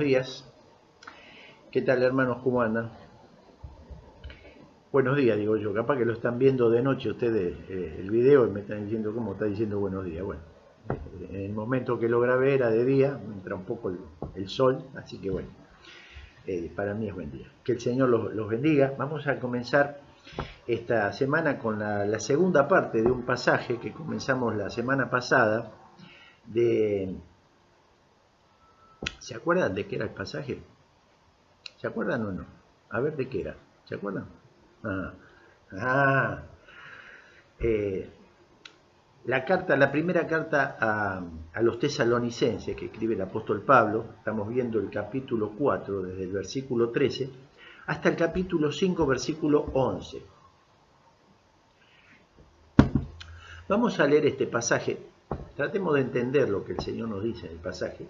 días. ¿Qué tal, hermanos? ¿Cómo andan? Buenos días, digo yo. Capaz que lo están viendo de noche ustedes el video y me están diciendo cómo está diciendo buenos días. Bueno, en el momento que lo grabé era de día, entra un poco el sol, así que bueno, para mí es buen día. Que el Señor los bendiga. Vamos a comenzar esta semana con la segunda parte de un pasaje que comenzamos la semana pasada. ¿Se acuerdan de qué era el pasaje? ¿Se acuerdan o no? A ver de qué era. ¿Se acuerdan? Ah, eh, la primera carta a los tesalonicenses que escribe el apóstol Pablo. Estamos viendo el capítulo 4 desde el versículo 13 hasta el capítulo 5 versículo 11. Vamos a leer este pasaje. Tratemos de entender lo que el Señor nos dice en el pasaje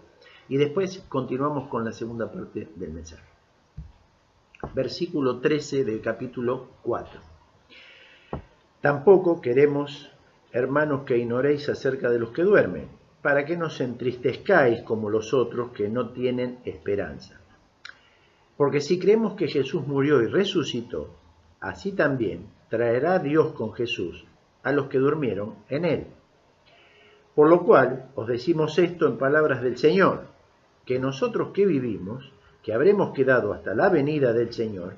y después continuamos con la segunda parte del mensaje. Versículo 13 del capítulo 4. Tampoco queremos, hermanos, que ignoréis acerca de los que duermen, para que no os entristezcáis como los otros que no tienen esperanza. Porque si creemos que Jesús murió y resucitó, así también traerá Dios con Jesús a los que durmieron en él. Por lo cual os decimos esto en palabras del Señor, que nosotros que vivimos, que habremos quedado hasta la venida del Señor,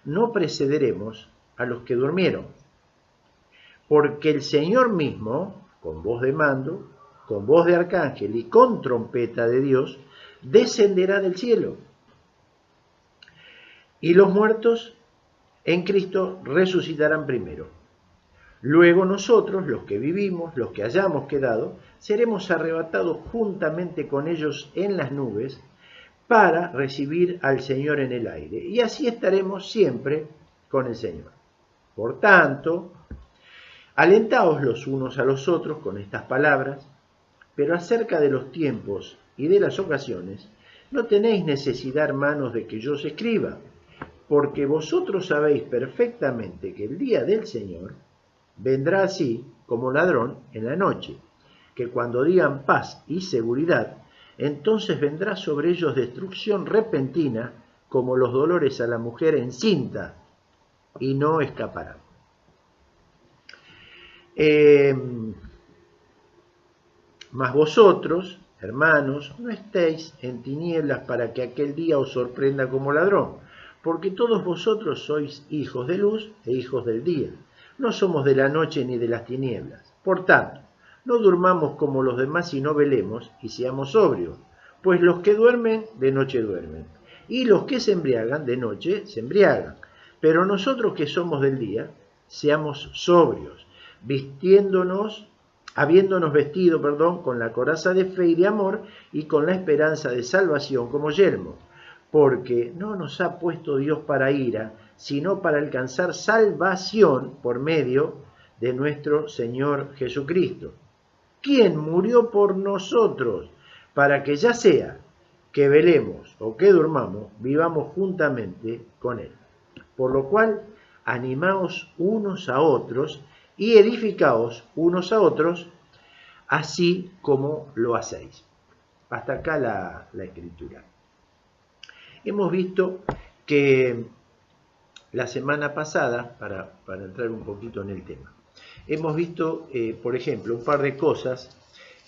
no precederemos a los que durmieron. Porque el Señor mismo, con voz de mando, con voz de arcángel y con trompeta de Dios, descenderá del cielo. Y los muertos en Cristo resucitarán primero. Luego nosotros, los que vivimos, los que hayamos quedado, seremos arrebatados juntamente con ellos en las nubes para recibir al Señor en el aire. Y así estaremos siempre con el Señor. Por tanto, alentaos los unos a los otros con estas palabras, pero acerca de los tiempos y de las ocasiones, no tenéis necesidad, hermanos, de que yo os escriba, porque vosotros sabéis perfectamente que el día del Señor vendrá así como ladrón en la noche, que cuando digan paz y seguridad, entonces vendrá sobre ellos destrucción repentina, como los dolores a la mujer encinta, y no escaparán. Mas vosotros, hermanos, no estéis en tinieblas para que aquel día os sorprenda como ladrón, porque todos vosotros sois hijos de luz e hijos del día. No somos de la noche ni de las tinieblas. Por tanto, no durmamos como los demás, sino velemos y seamos sobrios. Pues los que duermen, de noche duermen, y los que se embriagan, de noche se embriagan. Pero nosotros que somos del día, seamos sobrios, habiéndonos vestido, con la coraza de fe y de amor, y con la esperanza de salvación como yelmo. Porque no nos ha puesto Dios para ira, sino para alcanzar salvación por medio de nuestro Señor Jesucristo, quien murió por nosotros, para que ya sea que velemos o que durmamos, vivamos juntamente con Él. Por lo cual, animaos unos a otros y edificaos unos a otros, así como lo hacéis. Hasta acá la escritura. Hemos visto que la semana pasada, para entrar un poquito en el tema, hemos visto, por ejemplo, un par de cosas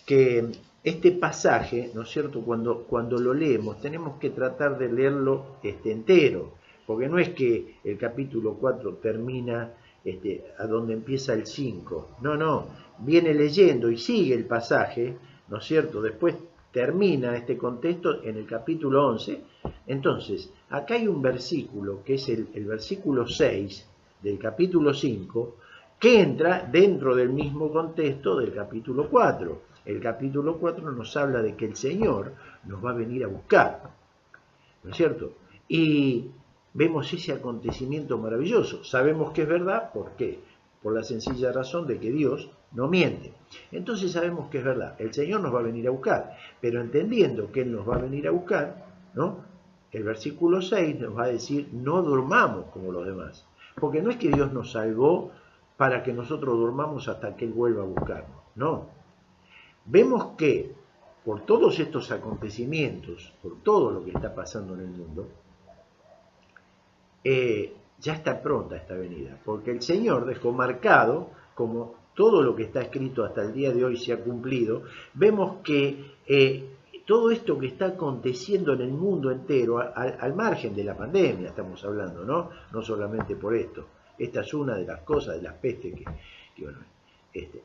que este pasaje, ¿no es cierto?, cuando lo leemos, tenemos que tratar de leerlo entero, porque no es que el capítulo 4 termina a donde empieza el 5, no, viene leyendo y sigue el pasaje, ¿no es cierto?, después termina este contexto en el capítulo 11. Entonces, acá hay un versículo, que es el versículo 6 del capítulo 5, que entra dentro del mismo contexto del capítulo 4. El capítulo 4 nos habla de que el Señor nos va a venir a buscar, ¿no es cierto? Y vemos ese acontecimiento maravilloso. Sabemos que es verdad, ¿por qué? Por la sencilla razón de que Dios no miente. Entonces sabemos que es verdad, el Señor nos va a venir a buscar, pero entendiendo que Él nos va a venir a buscar, ¿no?, el versículo 6 nos va a decir, no durmamos como los demás, porque no es que Dios nos salvó para que nosotros durmamos hasta que Él vuelva a buscarnos, no. Vemos que por todos estos acontecimientos, por todo lo que está pasando en el mundo, ya está pronta esta venida, porque el Señor dejó marcado, como todo lo que está escrito hasta el día de hoy se ha cumplido. Vemos que todo esto que está aconteciendo en el mundo entero, al margen de la pandemia estamos hablando, no solamente por esto, esta es una de las cosas, de las pestes que bueno,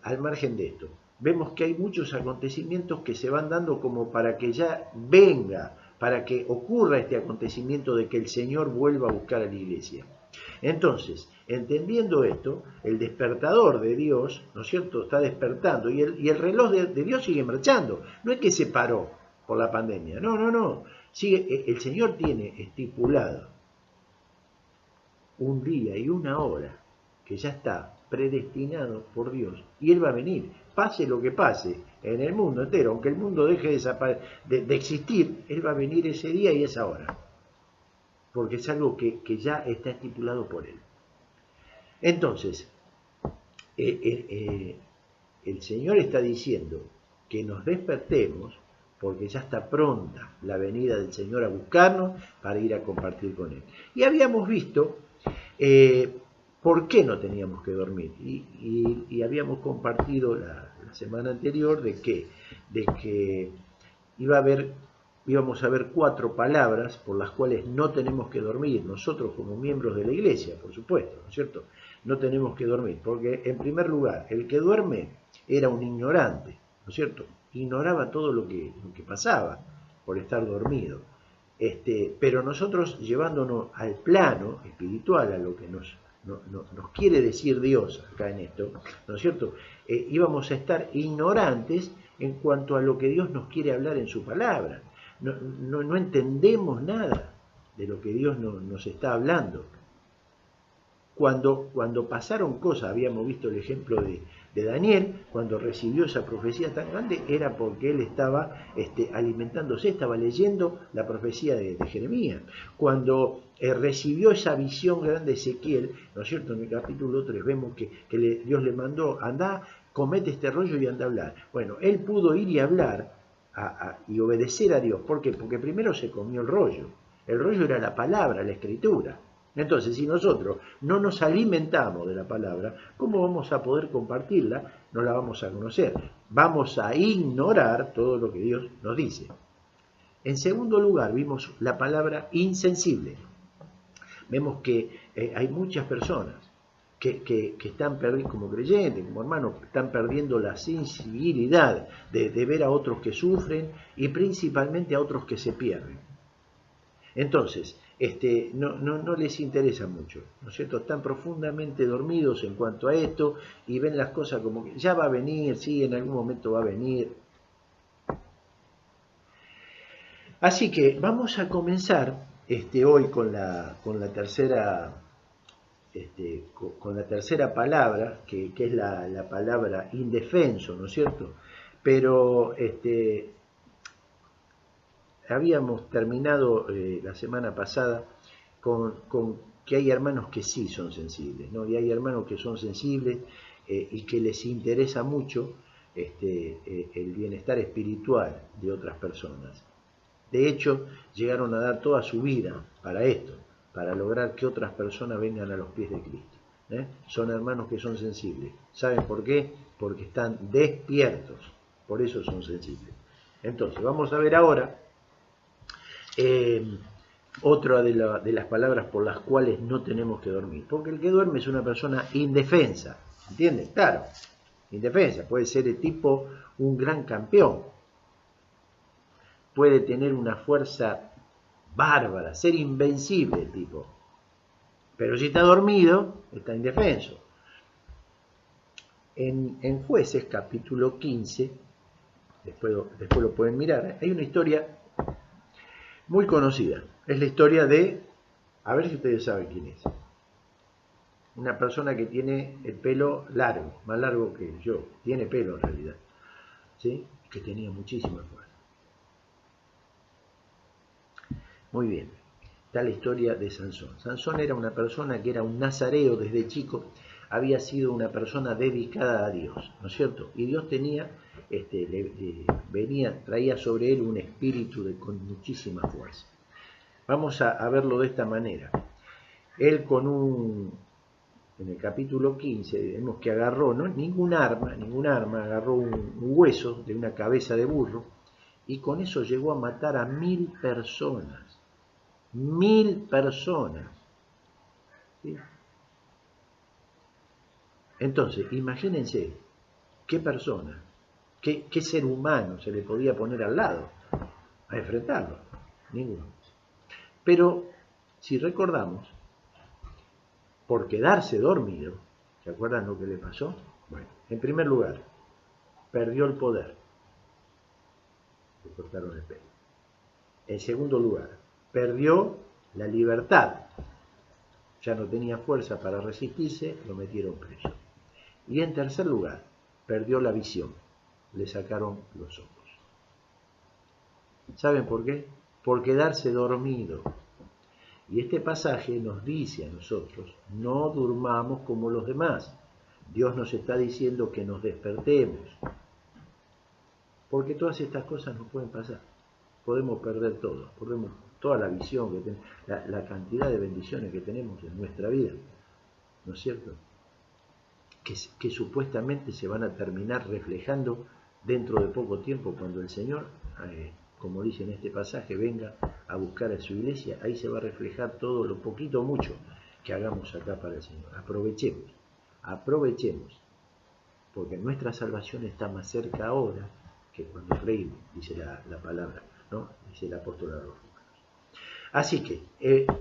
al margen de esto, vemos que hay muchos acontecimientos que se van dando como para que ya venga, para que ocurra este acontecimiento de que el Señor vuelva a buscar a la iglesia. Entonces, entendiendo esto, el despertador de Dios, ¿no es cierto?, está despertando y el reloj de Dios sigue marchando. No es que se paró por la pandemia, no. Sigue, el Señor tiene estipulado un día y una hora que ya está predestinado por Dios y Él va a venir, pase lo que pase en el mundo entero, aunque el mundo deje de existir, Él va a venir ese día y esa hora, porque es algo que ya está estipulado por Él. Entonces, el Señor está diciendo que nos despertemos porque ya está pronta la venida del Señor a buscarnos para ir a compartir con Él. Y habíamos visto por qué no teníamos que dormir. Y habíamos compartido la semana anterior de que íbamos a ver 4 palabras por las cuales no tenemos que dormir, nosotros como miembros de la iglesia, por supuesto, ¿no es cierto? No tenemos que dormir, porque en primer lugar, el que duerme era un ignorante, ¿no es cierto? Ignoraba todo lo que pasaba por estar dormido. Pero nosotros, llevándonos al plano espiritual, a lo que nos quiere decir Dios acá en esto, ¿no es cierto? Íbamos a estar ignorantes en cuanto a lo que Dios nos quiere hablar en su palabra. No entendemos nada de lo que Dios nos está hablando. Cuando pasaron cosas, habíamos visto el ejemplo de Daniel, cuando recibió esa profecía tan grande, era porque él estaba alimentándose, estaba leyendo la profecía de Jeremías. Cuando recibió esa visión grande de Ezequiel, ¿no es cierto? En el capítulo 3 vemos que Dios le mandó, anda, comete este rollo y anda a hablar. Bueno, él pudo ir y hablar y obedecer a Dios. ¿Por qué? Porque primero se comió el rollo. El rollo era la palabra, la escritura. Entonces, si nosotros no nos alimentamos de la palabra, ¿cómo vamos a poder compartirla? No la vamos a conocer. Vamos a ignorar todo lo que Dios nos dice. En segundo lugar, vimos la palabra insensible. Vemos que hay muchas personas que están perdiendo, como creyentes, como hermanos, están perdiendo la sensibilidad de ver a otros que sufren y principalmente a otros que se pierden. Entonces, no les interesa mucho, ¿no es cierto? Están profundamente dormidos en cuanto a esto y ven las cosas como que ya va a venir, sí, en algún momento va a venir. Así que vamos a comenzar hoy con la tercera con la tercera palabra, que es la palabra indefenso, ¿no es cierto? Pero habíamos terminado la semana pasada con que hay hermanos que sí son sensibles, ¿no? Y hay hermanos que son sensibles y que les interesa mucho el bienestar espiritual de otras personas. De hecho, llegaron a dar toda su vida para esto, para lograr que otras personas vengan a los pies de Cristo. Son hermanos que son sensibles. ¿Saben por qué? Porque están despiertos. Por eso son sensibles. Entonces, vamos a ver ahora otra de las palabras por las cuales no tenemos que dormir. Porque el que duerme es una persona indefensa. ¿Entienden? Claro, indefensa. Puede ser de tipo un gran campeón. Puede tener una fuerza bárbara, ser invencible el tipo. Pero si está dormido, está indefenso. En Jueces, capítulo 15, después lo pueden mirar, hay una historia muy conocida. Es la historia de, a ver si ustedes saben quién es. Una persona que tiene el pelo largo, más largo que yo. Tiene pelo en realidad. ¿Sí? Que tenía muchísima fuerza. Muy bien. Está la historia de Sansón. Sansón era una persona que era un nazareo desde chico. Había sido una persona dedicada a Dios, ¿no es cierto? Y Dios tenía traía sobre él un espíritu con muchísima fuerza. Vamos a verlo de esta manera. Él en el capítulo 15, vemos que agarró, no ningún arma, agarró un hueso de una cabeza de burro y con eso llegó a matar a 1000 personas. 1000 personas. ¿Sí? Entonces, imagínense, ¿qué persona, qué ser humano se le podía poner al lado a enfrentarlo? Ninguno. Pero, si recordamos, por quedarse dormido, ¿se acuerdan lo que le pasó? Bueno, en primer lugar, perdió el poder. Le cortaron el pelo. En segundo lugar, perdió la libertad. Ya no tenía fuerza para resistirse, lo metieron preso. Y en tercer lugar, perdió la visión. Le sacaron los ojos. ¿Saben por qué? Por quedarse dormido. Y este pasaje nos dice a nosotros, no durmamos como los demás. Dios nos está diciendo que nos despertemos. Porque todas estas cosas nos pueden pasar. Podemos perder todo, perdemos toda la visión que tenemos, la cantidad de bendiciones que tenemos en nuestra vida, ¿no es cierto? Que supuestamente se van a terminar reflejando dentro de poco tiempo cuando el Señor, como dice en este pasaje, venga a buscar a su iglesia. Ahí se va a reflejar todo lo poquito o mucho que hagamos acá para el Señor. Aprovechemos, porque nuestra salvación está más cerca ahora que cuando creímos, dice la palabra, ¿no? Dice el apóstol a los Romanos. Así que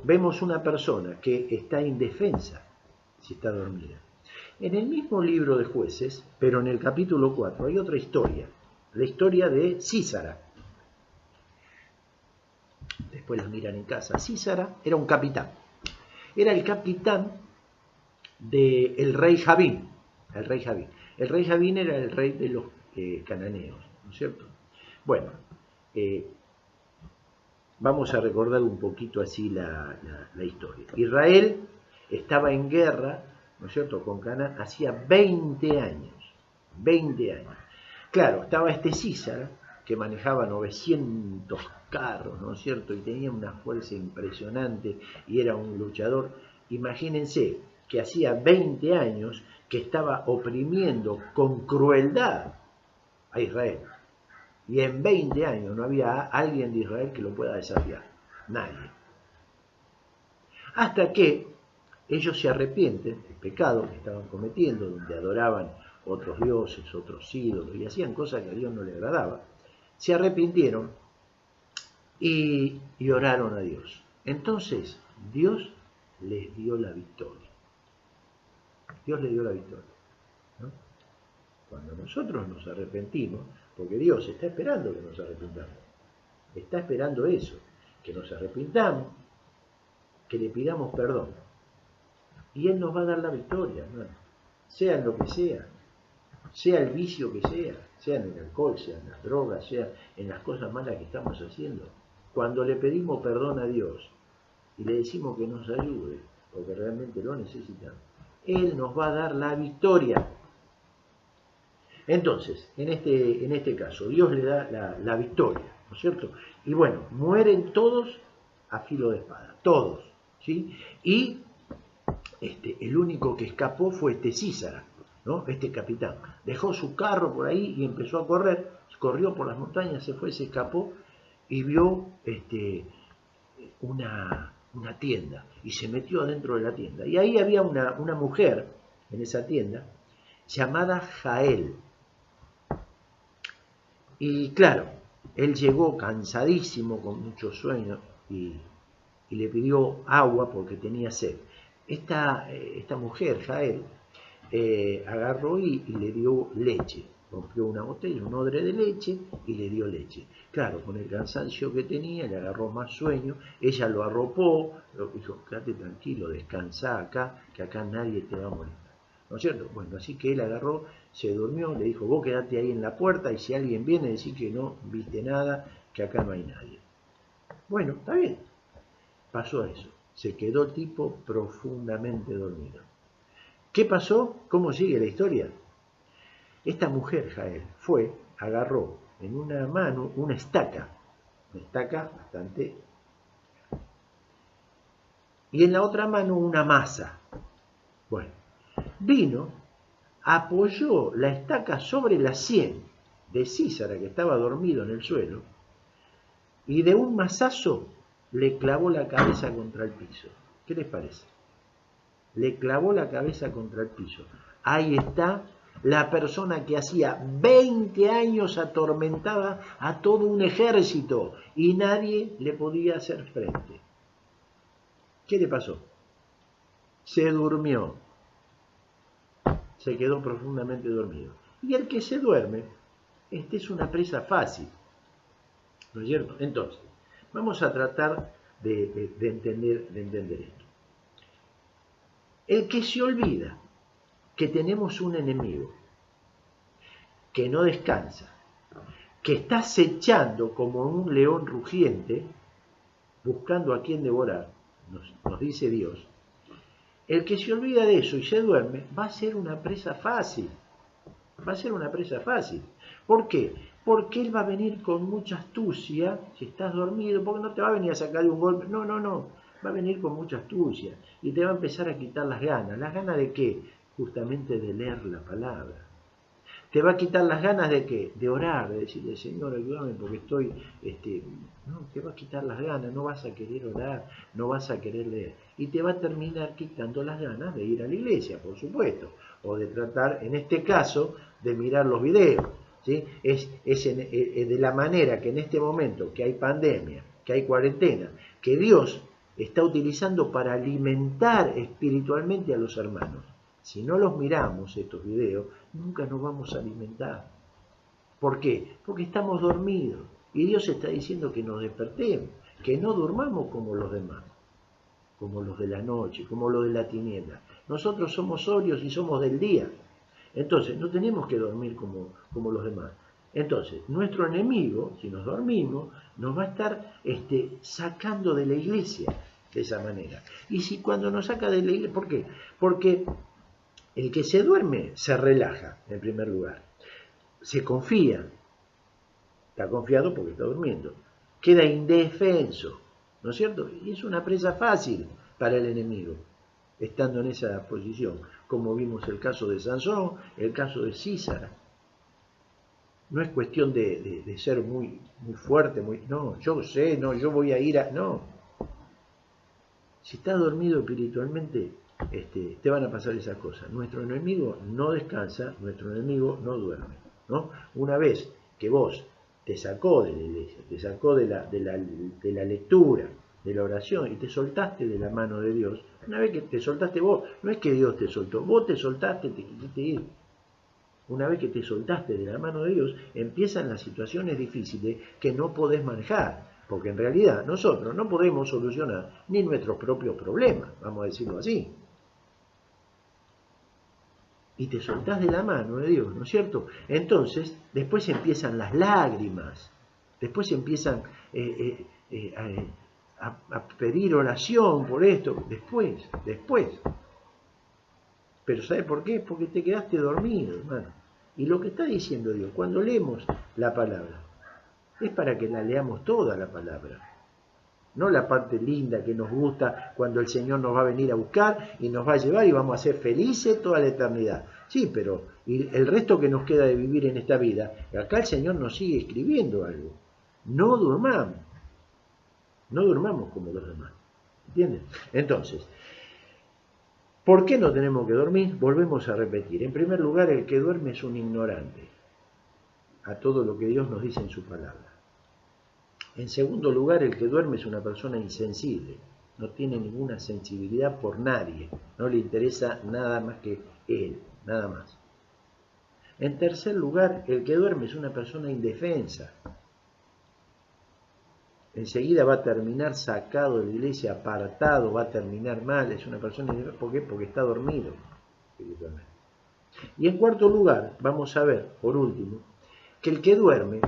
vemos una persona que está indefensa si está dormida. En el mismo libro de Jueces, pero en el capítulo 4, hay otra historia, la historia de Sísara. Después la miran en casa. Sísara era un capitán. Era el capitán del rey Javín. El rey Javín era el rey de los cananeos, ¿no es cierto? Bueno, vamos a recordar un poquito así la historia. Israel estaba en guerra, ¿no es cierto?, con Canaán hacía 20 años. 20 años. Claro, estaba este Sísara, que manejaba 900 carros, ¿no es cierto?, y tenía una fuerza impresionante y era un luchador. Imagínense que hacía 20 años que estaba oprimiendo con crueldad a Israel. Y en 20 años no había alguien de Israel que lo pueda desafiar. Nadie. Hasta que ellos se arrepienten del pecado que estaban cometiendo, donde adoraban otros dioses, otros ídolos, y hacían cosas que a Dios no le agradaba. Se arrepintieron y oraron a Dios. Entonces, Dios les dio la victoria. Dios les dio la victoria, ¿no? Cuando nosotros nos arrepentimos, porque Dios está esperando que nos arrepintamos, está esperando eso, que nos arrepintamos, que le pidamos perdón, y Él nos va a dar la victoria, ¿no? Sea en lo que sea el vicio que sea en el alcohol, sea en las drogas, sea en las cosas malas que estamos haciendo. Cuando le pedimos perdón a Dios y le decimos que nos ayude, porque realmente lo necesitamos, Él nos va a dar la victoria. Entonces, en este caso, Dios le da la victoria, ¿no es cierto? Y bueno, mueren todos a filo de espada, todos, ¿sí? Y el único que escapó fue Sísara, ¿no? Este capitán. Dejó su carro por ahí y empezó a correr, corrió por las montañas, se fue, se escapó y vio una tienda y se metió adentro de la tienda. Y ahí había una mujer en esa tienda llamada Jael. Y claro, él llegó cansadísimo, con mucho sueño, y le pidió agua porque tenía sed. Esta mujer, Jael, agarró y le dio leche. Rompió una botella, un odre de leche y le dio leche. Claro, con el cansancio que tenía, le agarró más sueño. Ella lo arropó, lo dijo, quédate tranquilo, descansá acá, que acá nadie te va a molestar. ¿No es cierto? Bueno, así que él agarró, se durmió, le dijo, vos quedate ahí en la puerta y si alguien viene, decís que no viste nada, que acá no hay nadie. Bueno, está bien. Pasó eso. Se quedó el tipo profundamente dormido. ¿Qué pasó? ¿Cómo sigue la historia? Esta mujer, Jael, agarró en una mano una estaca bastante, y en la otra mano una masa. Bueno, vino, apoyó la estaca sobre la sien de Císara, que estaba dormido en el suelo, y de un mazazo le clavó la cabeza contra el piso. ¿Qué les parece? Le clavó la cabeza contra el piso. Ahí está la persona que hacía 20 años atormentaba a todo un ejército y nadie le podía hacer frente. ¿Qué le pasó? Se durmió. Se quedó profundamente dormido. Y el que se duerme, es una presa fácil. ¿No es cierto? Entonces, vamos a tratar de entender esto. El que se olvida que tenemos un enemigo que no descansa, que está acechando como un león rugiente, buscando a quien devorar, nos dice Dios, el que se olvida de eso y se duerme, va a ser una presa fácil. Va a ser una presa fácil. ¿Por qué? Porque él va a venir con mucha astucia, si estás dormido, porque no te va a venir a sacar de un golpe, no, va a venir con mucha astucia y te va a empezar a quitar las ganas. ¿Las ganas de qué? Justamente de leer la palabra. Te va a quitar las ganas de qué? De orar, de decirle, Señor, ayúdame porque estoy, no, te va a quitar las ganas, no vas a querer orar, no vas a querer leer. Y te va a terminar quitando las ganas de ir a la iglesia, por supuesto, o de tratar, en este caso, de mirar los videos. ¿Sí? Es de la manera que en este momento, que hay pandemia, que hay cuarentena, que Dios está utilizando para alimentar espiritualmente a los hermanos. Si no los miramos, estos videos, nunca nos vamos a alimentar. ¿Por qué? Porque estamos dormidos. Y Dios está diciendo que nos despertemos, que no durmamos como los demás, como los de la noche, como los de la tiniebla. Nosotros somos sobrios y somos del día. Entonces, no tenemos que dormir como los demás. Entonces, nuestro enemigo, si nos dormimos, nos va a estar sacando de la iglesia de esa manera. Y si cuando nos saca de la iglesia, ¿por qué? Porque el que se duerme se relaja, en primer lugar. Se confía. Está confiado porque está durmiendo. Queda indefenso, ¿no es cierto? Y es una presa fácil para el enemigo, estando en esa posición, como vimos el caso de Sansón, el caso de Císara. No es cuestión de ser muy fuerte, no, yo sé, no, yo voy a ir a... No. Si estás dormido espiritualmente, te van a pasar esas cosas. Nuestro enemigo no descansa, nuestro enemigo no duerme, ¿no? Una vez que vos te sacó de la iglesia, te sacó de la lectura, de la oración y te soltaste de la mano de Dios, una vez que te soltaste vos, no es que Dios te soltó, vos te soltaste, te quisiste ir. Una vez que te soltaste de la mano de Dios, empiezan las situaciones difíciles que no podés manejar. Porque en realidad nosotros no podemos solucionar ni nuestros propios problemas, vamos a decirlo así. Y te soltás de la mano de Dios, ¿no es cierto? Entonces, después empiezan las lágrimas, después empiezan a pedir oración por esto, después. Pero ¿sabes por qué? Porque te quedaste dormido, hermano. Y lo que está diciendo Dios, cuando leemos la palabra, es para que la leamos toda la palabra. No la parte linda que nos gusta cuando el Señor nos va a venir a buscar y nos va a llevar y vamos a ser felices toda la eternidad. Sí, pero el resto que nos queda de vivir en esta vida, acá el Señor nos sigue escribiendo algo. No durmamos. No durmamos como los demás. ¿Entienden? Entonces, ¿por qué no tenemos que dormir? Volvemos a repetir. En primer lugar, el que duerme es un ignorante a todo lo que Dios nos dice en su palabra. En segundo lugar, el que duerme es una persona insensible, no tiene ninguna sensibilidad por nadie, no le interesa nada más que él, nada más. En tercer lugar, el que duerme es una persona indefensa. Enseguida va a terminar sacado de la iglesia, apartado, va a terminar mal, es una persona indefensa. ¿Por qué? Porque está dormido. Y en cuarto lugar, vamos a ver, por último, que el que duerme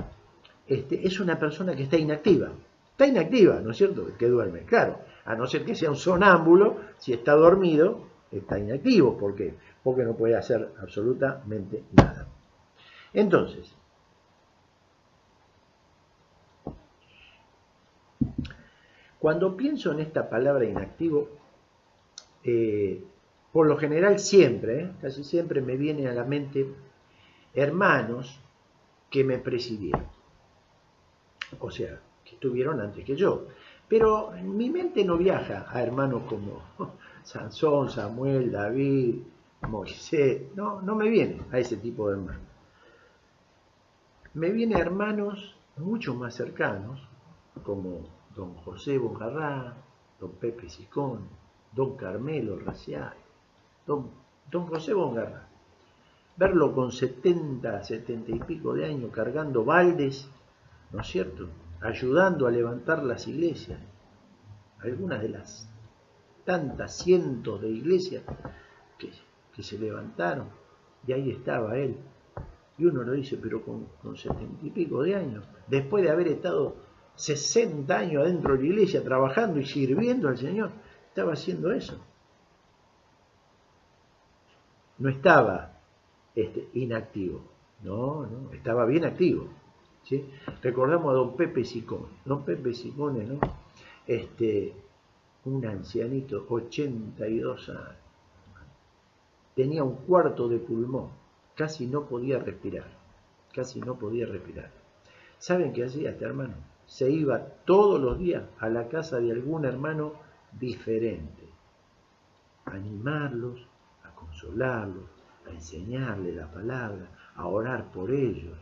es una persona que está inactiva. Está inactiva, ¿no es cierto? El que duerme, claro. A no ser que sea un sonámbulo, si está dormido, está inactivo. ¿Por qué? Porque no puede hacer absolutamente nada. Entonces, cuando pienso en esta palabra inactivo, por lo general siempre, casi siempre me viene a la mente hermanos que me presidieron, o sea, que estuvieron antes que yo. Pero mi mente no viaja a hermanos como Sansón, Samuel, David, Moisés, no me viene a ese tipo de hermanos. Me viene a hermanos mucho más cercanos, como don José Bongarrá, don Pepe Sicón, don Carmelo Racial, don José Bongarrá. Verlo con 70 y pico de años cargando baldes, ¿no es cierto?, ayudando a levantar las iglesias, algunas de las tantas cientos de iglesias que se levantaron, y ahí estaba él. Y uno lo dice, pero con 70 y pico de años, después de haber estado 60 años adentro de la iglesia trabajando y sirviendo al Señor, estaba haciendo eso. No estaba inactivo, no, estaba bien activo. ¿Sí? Recordamos a don Pepe Sicón. Don Pepe Sicón, ¿no? Un ancianito, 82 años. Tenía un cuarto de pulmón, casi no podía respirar. ¿Saben qué hacía este hermano? Se iba todos los días a la casa de algún hermano diferente, a animarlos, a consolarlos, a enseñarles la palabra, a orar por ellos.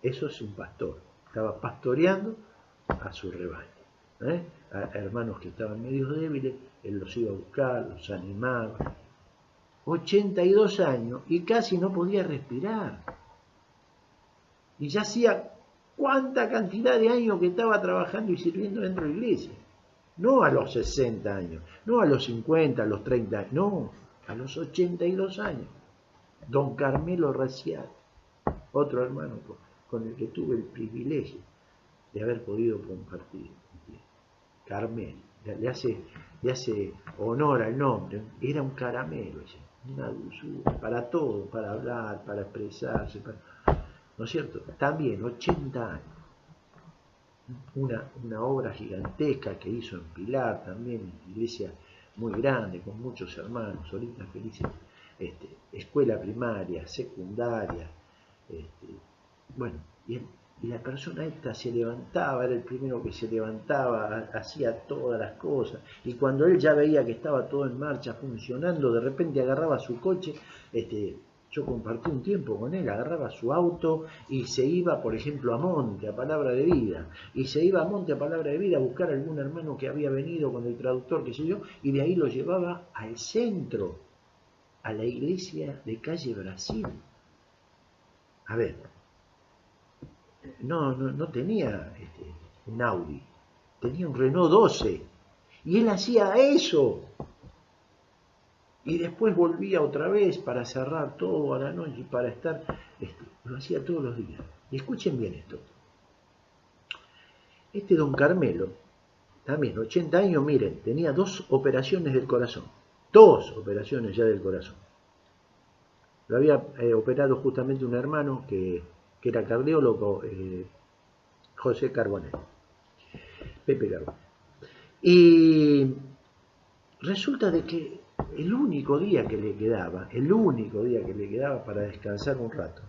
Eso es un pastor. Estaba pastoreando a su rebaño. A hermanos que estaban medio débiles, él los iba a buscar, los animaba. 82 años y casi no podía respirar. Y ya hacía cuánta cantidad de años que estaba trabajando y sirviendo dentro de la iglesia. No a los 60 años, no a los 50, a los 30 años, no, a los 82 años. Don Carmelo Racial, otro hermano con el que tuve el privilegio de haber podido compartir. Carmelo, le hace honor al nombre, era un caramelo, una dulzura, para todo, para hablar, para expresarse, ¿no es cierto? También 80 años. Una obra gigantesca que hizo en Pilar, también iglesia muy grande, con muchos hermanos, ahorita felices, escuela primaria, secundaria, bueno, y la persona esta se levantaba, era el primero que se levantaba, hacía todas las cosas, y cuando él ya veía que estaba todo en marcha, funcionando, de repente agarraba su coche, yo compartí un tiempo con él, agarraba su auto y se iba, por ejemplo, a Monte, a Palabra de Vida, y se iba a Monte, a Palabra de Vida, a buscar a algún hermano que había venido con el traductor, qué sé yo, y de ahí lo llevaba al centro, a la iglesia de calle Brasil. A ver, no tenía un Audi, tenía un Renault 12, y él hacía eso. Y después volvía otra vez para cerrar todo a la noche y para estar, lo hacía todos los días. Y escuchen bien esto. Don Carmelo, también 80 años, miren, tenía 2 operaciones del corazón. 2 operaciones ya del corazón. Lo había operado justamente un hermano que era cardiólogo, José Carbonell, Pepe Carbonell. Y resulta de que el único día que le quedaba para descansar un rato,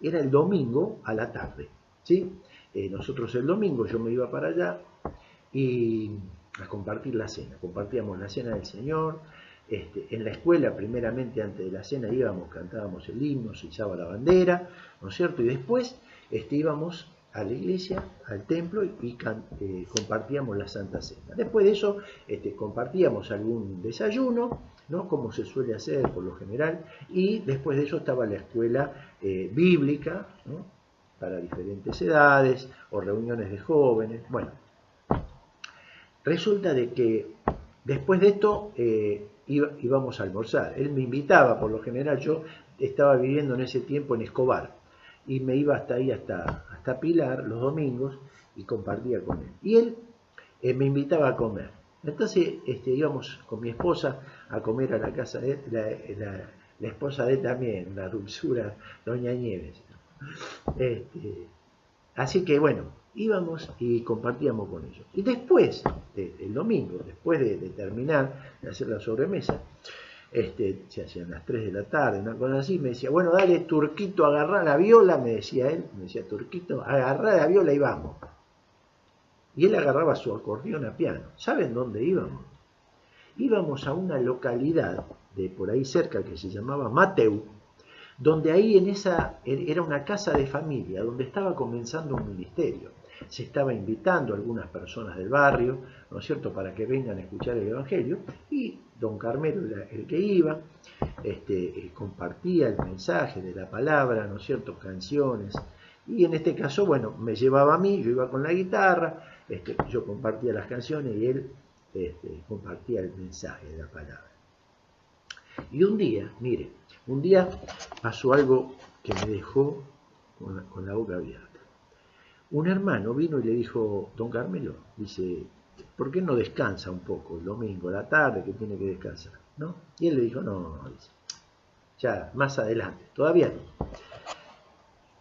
era el domingo a la tarde, ¿sí? Nosotros el domingo yo me iba para allá y a compartir la cena, compartíamos la cena del Señor. En la escuela, primeramente antes de la cena íbamos, cantábamos el himno, se izaba la bandera, ¿no es cierto? Y después íbamos a la iglesia, al templo, y compartíamos la Santa Cena. Después de eso compartíamos algún desayuno, ¿no?, como se suele hacer por lo general, y después de eso estaba la escuela bíblica, ¿no?, para diferentes edades, o reuniones de jóvenes. Bueno, resulta de que después de esto íbamos a almorzar. Él me invitaba, por lo general yo estaba viviendo en ese tiempo en Escobar, y me iba hasta ahí, hasta Pilar, los domingos, y compartía con él. Y él me invitaba a comer. Entonces íbamos con mi esposa a comer a la casa de la esposa de él también, una dulzura, doña Nieves. Así que bueno, íbamos y compartíamos con ellos. Y después, el domingo, después de terminar de hacer la sobremesa, se hacían las 3 de la tarde, una cosa así, me decía, bueno, dale, Turquito, agarrá la viola, me decía él, me decía, Turquito, agarrá la viola y vamos. Y él agarraba su acordeón a piano. ¿Saben dónde íbamos? Íbamos a una localidad de por ahí cerca que se llamaba Mateu, donde ahí era una casa de familia, donde estaba comenzando un ministerio. Se estaba invitando a algunas personas del barrio, ¿no es cierto?, para que vengan a escuchar el Evangelio, y don Carmelo era el que iba, compartía el mensaje de la palabra, ¿no es cierto?, canciones, y en este caso, bueno, me llevaba a mí, yo iba con la guitarra, yo compartía las canciones y él compartía el mensaje de la palabra. Y un día, mire, pasó algo que me dejó con la boca abierta. Un hermano vino y le dijo, don Carmelo, dice, ¿por qué no descansa un poco el domingo, la tarde que tiene que descansar? ¿No? Y él le dijo, no, dice, ya, más adelante, todavía no.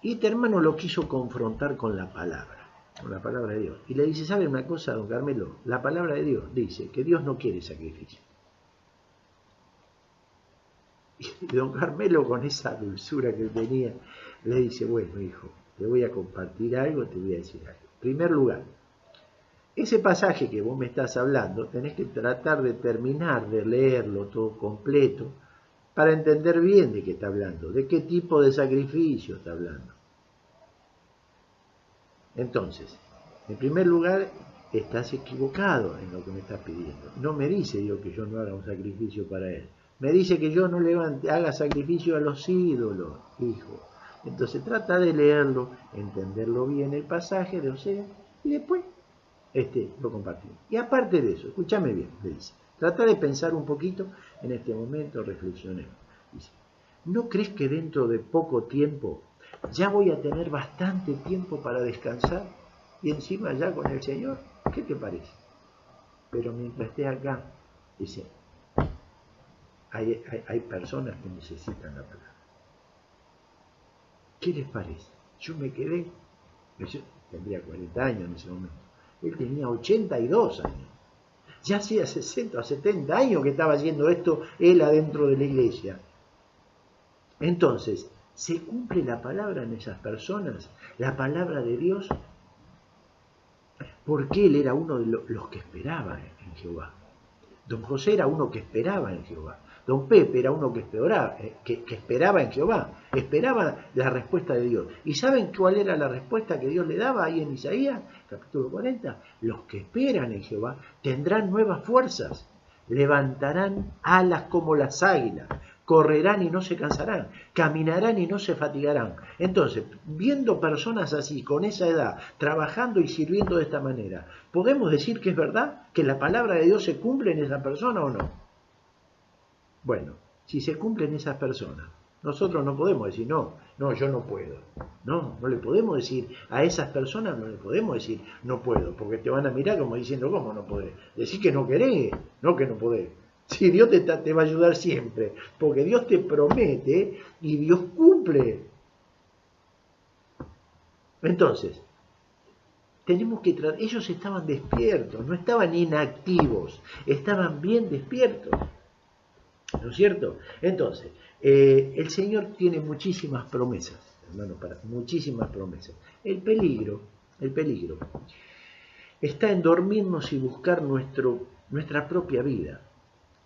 Y este hermano lo quiso confrontar con la palabra de Dios. Y le dice, ¿sabe una cosa, don Carmelo? La palabra de Dios dice que Dios no quiere sacrificio. Y don Carmelo, con esa dulzura que tenía, le dice, bueno, hijo, te voy a compartir algo, te voy a decir algo. En primer lugar, ese pasaje que vos me estás hablando, tenés que tratar de terminar de leerlo todo completo para entender bien de qué está hablando, de qué tipo de sacrificio está hablando. Entonces, en primer lugar, estás equivocado en lo que me estás pidiendo. No me dice Dios que yo no haga un sacrificio para Él. Me dice que yo no haga sacrificio a los ídolos, hijo. Entonces trata de leerlo, entenderlo bien el pasaje de Osea y después lo compartimos. Y aparte de eso, escúchame bien, le dice, trata de pensar un poquito en este momento, reflexionemos. Dice, ¿no crees que dentro de poco tiempo ya voy a tener bastante tiempo para descansar y encima ya con el Señor? ¿Qué te parece? Pero mientras esté acá, dice, hay personas que necesitan la palabra. ¿Qué les parece? Yo me quedé, yo tendría 40 años en ese momento, él tenía 82 años, ya hacía 60 o 70 años que estaba haciendo esto él adentro de la iglesia. Entonces, ¿se cumple la palabra en esas personas? ¿La palabra de Dios? Porque él era uno de los que esperaba en Jehová. Don José era uno que esperaba en Jehová. Don Pepe era uno que esperaba en Jehová. Esperaba la respuesta de Dios. ¿Y saben cuál era la respuesta que Dios le daba ahí en Isaías, capítulo 40? Los que esperan en Jehová tendrán nuevas fuerzas. Levantarán alas como las águilas. Correrán y no se cansarán, caminarán y no se fatigarán. Entonces, viendo personas así, con esa edad, trabajando y sirviendo de esta manera, ¿podemos decir que es verdad? ¿Que la palabra de Dios se cumple en esa persona o no? Bueno, si se cumple en esas personas, nosotros no podemos decir, no, yo no puedo. No le podemos decir a esas personas, no le podemos decir, no puedo, porque te van a mirar como diciendo, ¿cómo no podés? Decir que no querés, no que no podés. Si Dios te va a ayudar siempre, porque Dios te promete y Dios cumple. Entonces, tenemos que ellos estaban despiertos, no estaban inactivos, estaban bien despiertos. ¿No es cierto? Entonces, el Señor tiene muchísimas promesas, hermano, muchísimas promesas. El peligro está en dormirnos y buscar nuestra propia vida.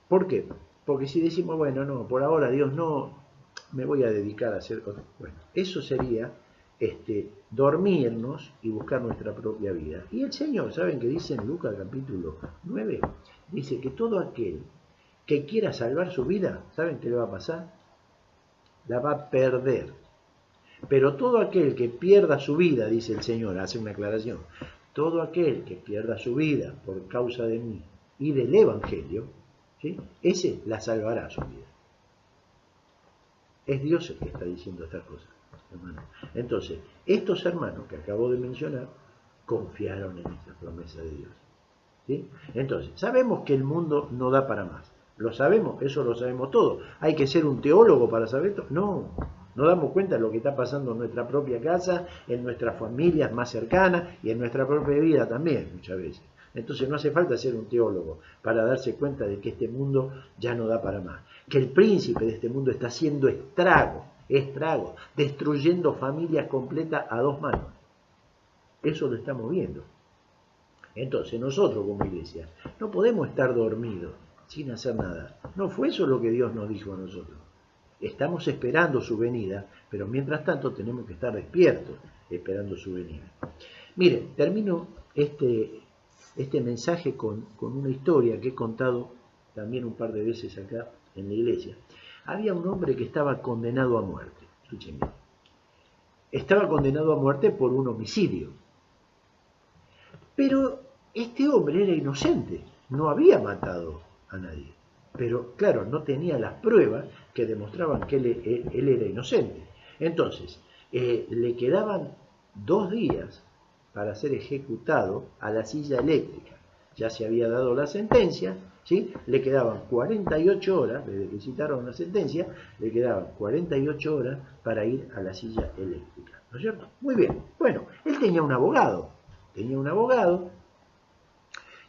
¿Por qué? Porque si decimos, bueno, no, por ahora Dios no, me voy a dedicar a hacer cosas. Bueno, eso sería dormirnos y buscar nuestra propia vida. Y el Señor, ¿saben qué dice en Lucas capítulo 9? Dice que todo aquel que quiera salvar su vida, ¿saben qué le va a pasar? La va a perder. Pero todo aquel que pierda su vida, dice el Señor, hace una aclaración, todo aquel que pierda su vida por causa de mí y del Evangelio, ¿sí? Ese la salvará su vida. Es Dios el que está diciendo estas cosas, hermano. Entonces, estos hermanos que acabo de mencionar confiaron en esta promesa de Dios, ¿sí? Entonces, sabemos que el mundo no da para más. ¿Lo sabemos? Eso lo sabemos todo. ¿Hay que ser un teólogo para saber esto? No. Nos damos cuenta de lo que está pasando en nuestra propia casa, en nuestras familias más cercanas y en nuestra propia vida también, muchas veces. Entonces no hace falta ser un teólogo para darse cuenta de que este mundo ya no da para más. Que el príncipe de este mundo está haciendo estragos, destruyendo familias completas a dos manos. Eso lo estamos viendo. Entonces nosotros como iglesia no podemos estar dormidos sin hacer nada. No fue eso lo que Dios nos dijo a nosotros. Estamos esperando su venida, pero mientras tanto tenemos que estar despiertos esperando su venida. Miren, termino este mensaje con una historia que he contado también un par de veces acá en la iglesia. Había un hombre que estaba condenado a muerte. Escuchen bien. Estaba condenado a muerte por un homicidio. Pero este hombre era inocente, no había matado a nadie. Pero claro, no tenía las pruebas que demostraban que él era inocente. Entonces, le quedaban 2 días para ser ejecutado a la silla eléctrica. Ya se había dado la sentencia, ¿sí? Le quedaban 48 horas, desde que citaron la sentencia, le quedaban 48 horas para ir a la silla eléctrica. ¿No es cierto? Muy bien. Bueno, él tenía un abogado.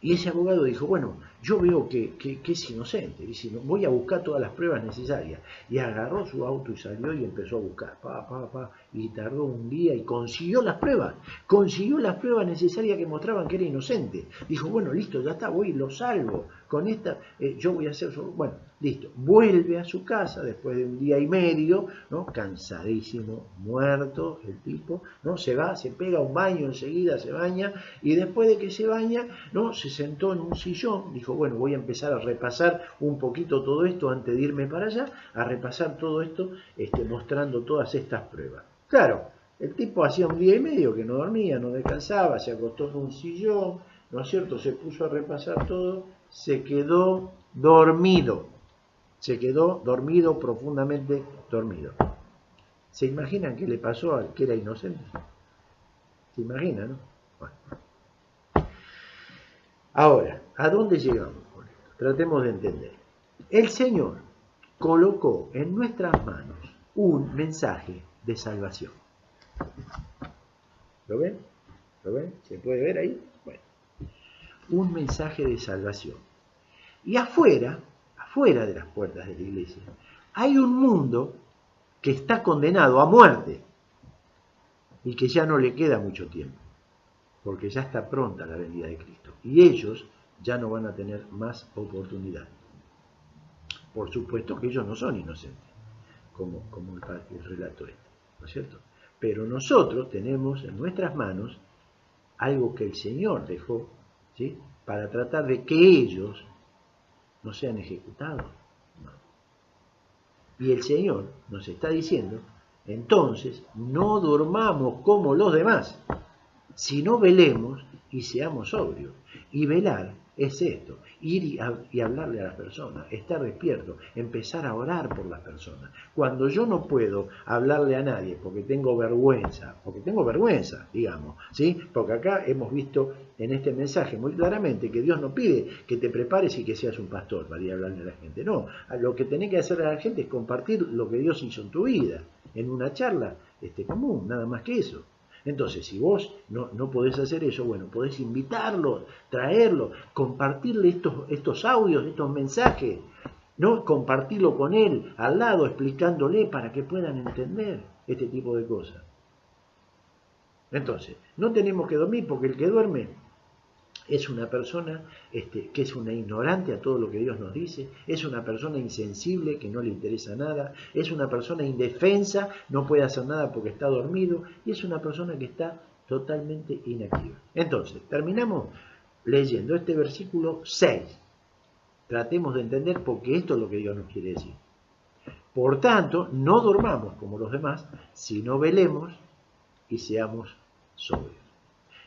Y ese abogado dijo, bueno, yo veo que es inocente, dice, voy a buscar todas las pruebas necesarias. Y agarró su auto y salió y empezó a buscar, y tardó un día y consiguió las pruebas necesarias que mostraban que era inocente. Dijo, bueno, listo, ya está, voy y lo salvo. Con esta, yo voy a hacer, bueno, listo. Vuelve a su casa después de un día y medio, ¿no? Cansadísimo, muerto el tipo, ¿no? Se va, se pega un baño enseguida, se baña, y después de que se baña, ¿no? Se sentó en un sillón, dijo, bueno, voy a empezar a repasar un poquito todo esto antes de irme para allá, a repasar todo esto, mostrando todas estas pruebas. Claro, el tipo hacía un día y medio que no dormía, no descansaba, se acostó en un sillón, ¿no es cierto? Se puso a repasar todo, se quedó dormido, profundamente dormido. ¿Se imaginan qué le pasó al que era inocente? ¿Se imaginan, no? Bueno. Ahora, ¿a dónde llegamos con esto? Tratemos de entender. El Señor colocó en nuestras manos un mensaje de salvación. ¿Lo ven? ¿Lo ven? ¿Se puede ver ahí? Bueno, un mensaje de salvación. Y afuera de las puertas de la iglesia, hay un mundo que está condenado a muerte y que ya no le queda mucho tiempo, porque ya está pronta la venida de Cristo y ellos ya no van a tener más oportunidad. Por supuesto que ellos no son inocentes, como el relato este, ¿no es cierto? Pero nosotros tenemos en nuestras manos algo que el Señor dejó, ¿sí? Para tratar de que ellos no sean ejecutados. No. Y el Señor nos está diciendo, entonces, no durmamos como los demás, sino velemos y seamos sobrios. Y velar es esto, ir y hablarle a las personas, estar despierto, empezar a orar por las personas. Cuando yo no puedo hablarle a nadie porque tengo vergüenza, digamos, ¿sí? Porque acá hemos visto en este mensaje muy claramente que Dios no pide que te prepares y que seas un pastor para ir a hablarle a la gente. No, lo que tenés que hacer a la gente es compartir lo que Dios hizo en tu vida, en una charla común, nada más que eso. Entonces, si vos no podés hacer eso, bueno, podés invitarlos, traerlos, compartirle estos audios, estos mensajes, ¿no? Compartirlo con él, al lado, explicándole para que puedan entender este tipo de cosas. Entonces, no tenemos que dormir porque el que duerme es una persona que es una ignorante a todo lo que Dios nos dice, es una persona insensible que no le interesa nada, es una persona indefensa, no puede hacer nada porque está dormido, y es una persona que está totalmente inactiva. Entonces, terminamos leyendo este versículo 6. Tratemos de entender porque esto es lo que Dios nos quiere decir. Por tanto, no dormamos como los demás, sino velemos y seamos sobrios.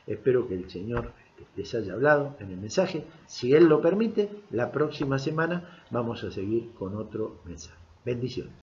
Espero que el Señor les haya hablado en el mensaje. Si Él lo permite, la próxima semana vamos a seguir con otro mensaje. Bendiciones.